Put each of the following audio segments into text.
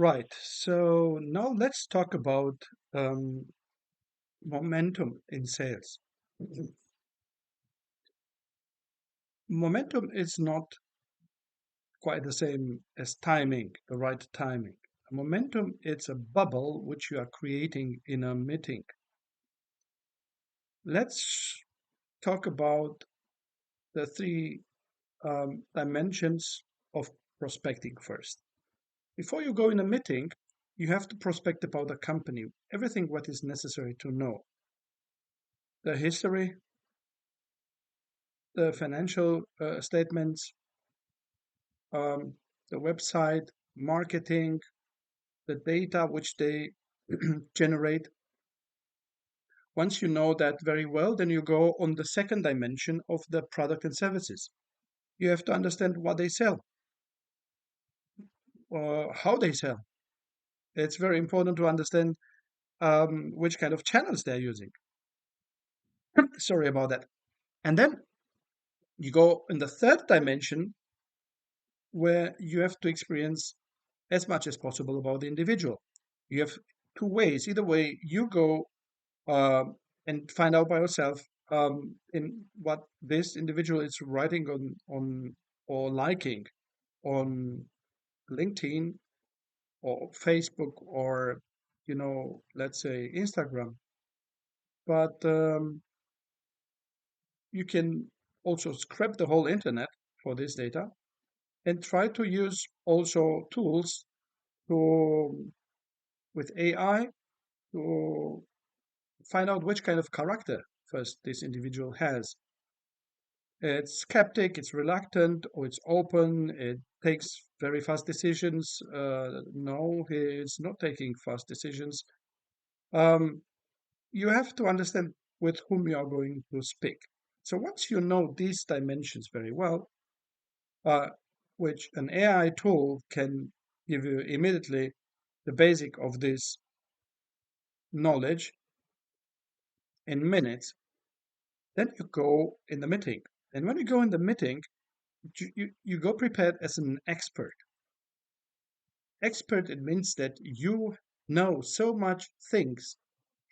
Right. So now let's talk about um, momentum in sales. Momentum is not quite the same as timing, the right timing. Momentum, it's a bubble which you are creating in a meeting. Let's talk about the three dimensions of prospecting first. Before you go in a meeting, you have to prospect about the company, everything what is necessary to know. The history, the financial statements, um, the website, marketing, the data which they generate. Once you know that very well, then you go on the second dimension of the product and services. You have to understand what they sell, how they sell. It's very important to understand which kind of channels they're using. Sorry about that. And then you go in the third dimension where you have to experience as much as possible about the individual. You have two ways. Either way, you go and find out by yourself in what this individual is writing on or liking on LinkedIn or Facebook or let's say Instagram. But you can also scrap the whole internet for this data and try to use also tools to with AI to find out which kind of character first this individual has. It's skeptic, it's reluctant, or it's open, it takes very fast decisions. No, he's not taking fast decisions. Um, you have to understand with whom you are going to speak. So once you know these dimensions very well, uh, which an AI tool can give you immediately the basic of this knowledge in minutes, then you go in the meeting. And when you go in the meeting, you go prepared as an expert. Expert, it means that you know so much things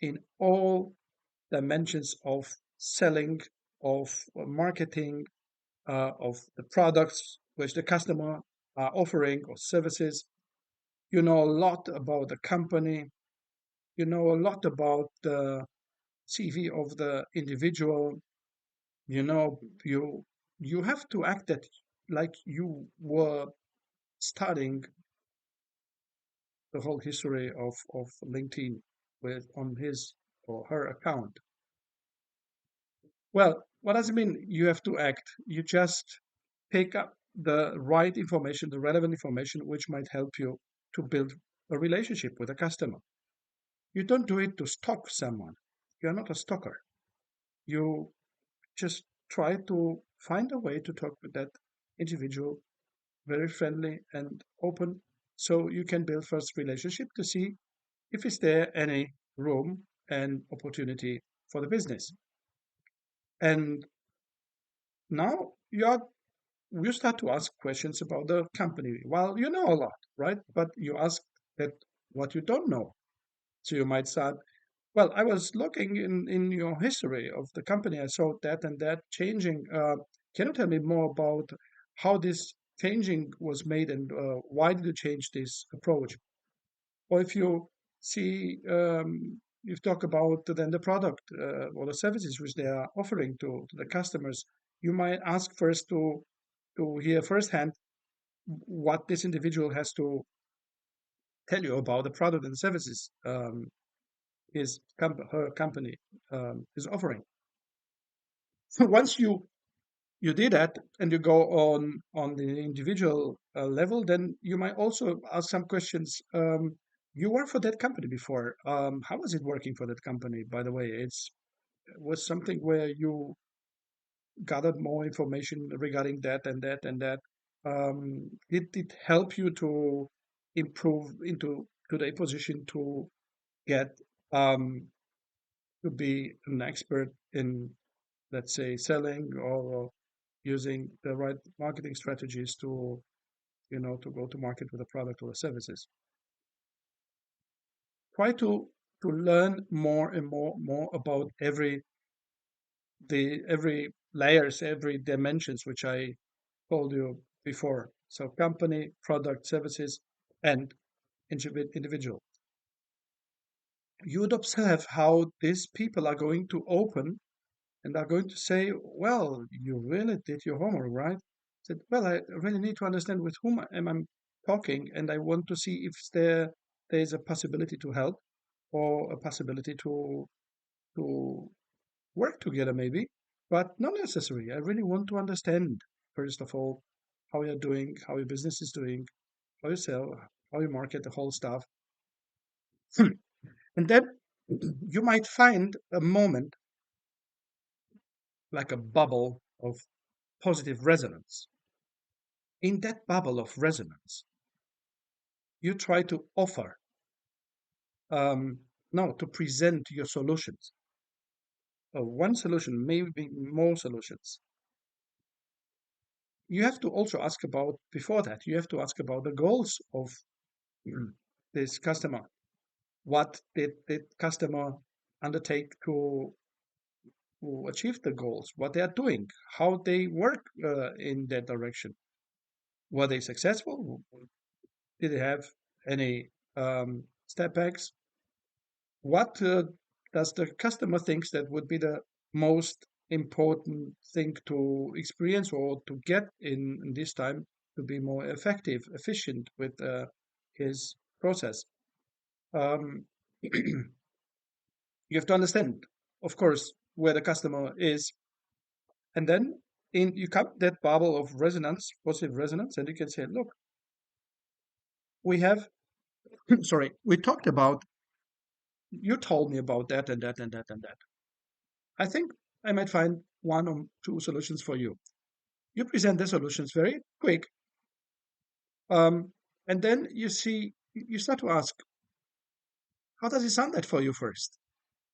in all dimensions of selling, of marketing, of the products which the customer are offering or services. You know a lot about the company. You know a lot about the CV of the individual. You have to act that like you were studying the whole history of LinkedIn with on his or her account. Well, what does it mean you have to act? You just pick up the right information, the relevant information, which might help you to build a relationship with a customer. You don't do it to stalk someone. You're not a stalker. You just try to find a way to talk with that individual very friendly and open so you can build first relationship to see if is there any room and opportunity for the business. And now you start to ask questions about the company. Well, you know a lot, right? But you ask that what you don't know. So you might start, well, I was looking in your history of the company. I saw that and that changing. Can you tell me more about how this changing was made and why did you change this approach? Or if you see, you talk about then the product or the services which they are offering to the customers, you might ask first to hear firsthand what this individual has to tell you about the product and services her company is offering. So once you did that and you go on the individual level, then you might also ask some questions. You worked for that company before. How was it working for that company? By the way, was something where you gathered more information regarding that and that and that. Did it help you to improve into today position to get um, to be an expert in, let's say, selling or using the right marketing strategies to to go to market with a product or services. try to learn more and more about every layers, every dimensions which I told you before. So company, product, services, and individual. You would observe how these people are going to open and are going to say, "Well, you really did your homework, right?" Said, "Well, I really need to understand with whom am I talking, and I want to see if there is a possibility to help or a possibility to work together, maybe, but not necessary. I really want to understand first of all how you're doing, how your business is doing, how you sell, how you market the whole stuff, and then you might find a moment like a bubble of positive resonance. In that bubble of resonance, you try to offer, no, to present your solutions. One solution, maybe more solutions. You have to also ask about, before that, you have to ask about the goals of this customer. What did the customer undertake to achieve the goals? What they are doing? How they work in that direction? Were they successful? Did they have any step backs? What does the customer thinks that would be the most important thing to experience or to get in this time to be more effective, efficient with his process? Um, you have to understand, of course, where the customer is, and then in you come that bubble of resonance, positive resonance, and you can say, look, we have, sorry, we talked about, you told me about that and that and that and that. I think I might find one or two solutions for you. You present the solutions very quick, and then you start to ask, how does it sound that for you first?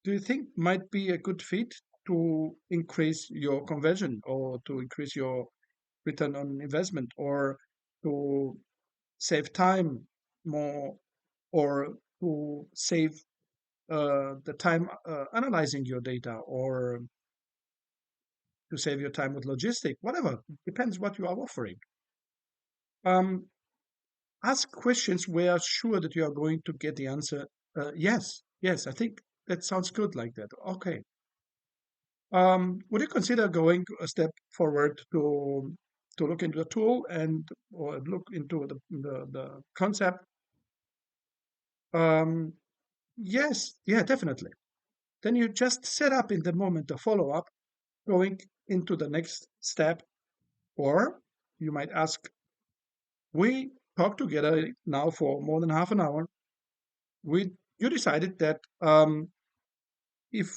Do you think might be a good fit to increase your conversion or to increase your return on investment or to save time more or to save the time analyzing your data or to save your time with logistic, whatever. Depends what you are offering. Um, Ask questions where you're sure that you are going to get the answer. Yes, yes, I think that sounds good like that. Okay. Would you consider going a step forward to look into the tool and or look into the concept? Um, yes, yeah, definitely. Then you just set up in the moment the follow up, going into the next step, or you might ask, we talked together now for more than half an hour. We You decided that if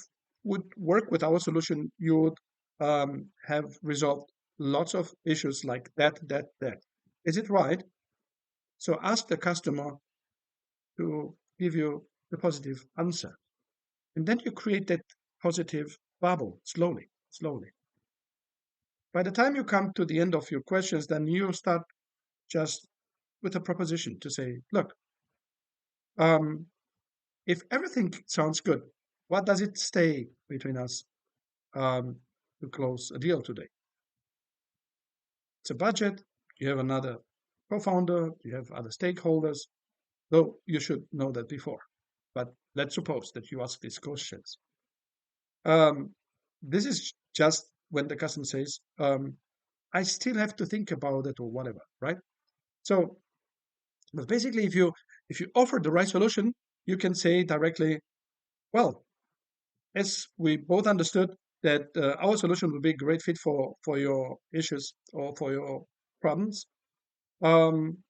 would work with our solution, you would have resolved lots of issues like that. Is it right? So ask the customer to give you the positive answer. And then you create that positive bubble slowly, slowly. By the time you come to the end of your questions, then you start just with a proposition to say, look, um, if everything sounds good, what does it stay between us to close a deal today? It's a budget. You have another co-founder. You have other stakeholders. Though you should know that before. But let's suppose that you ask these questions. Um, this is just when the customer says, "I still have to think about it" or whatever, right? So, but basically, if you offer the right solution, you can say directly, "Well, as we both understood that our solution will be a great fit for your issues or for your problems.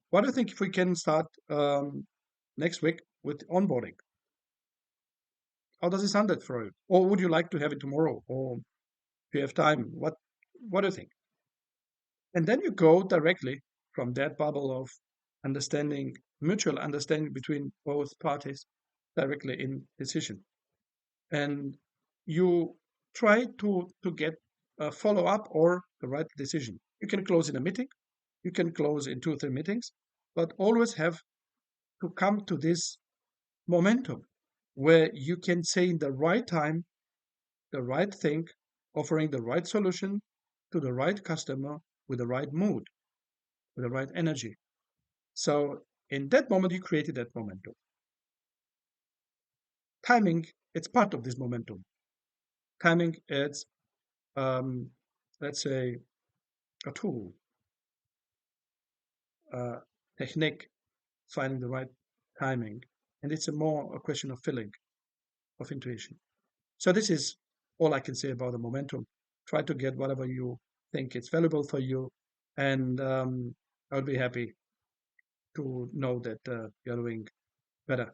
What do you think if we can start next week with onboarding? How does it sound that for you? Or would you like to have it tomorrow? Or if you have time, what do you think?" And then you go directly from that bubble of understanding, mutual understanding between both parties, directly in decision. And you try to get a follow up or the right decision. You can close in a meeting, you can close in 2 or 3 meetings, but always have to come to this momentum, where you can say in the right time, the right thing, offering the right solution to the right customer with the right mood, with the right energy. So in that moment, you created that momentum. Timing, it's part of this momentum. Timing, it's, um, let's say, a tool, a technique, finding the right timing. And it's a more a question of feeling, of intuition. So this is all I can say about the momentum. Try to get whatever you think it's valuable for you. And I would be happy to know that you're doing better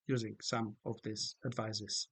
using some of these advices.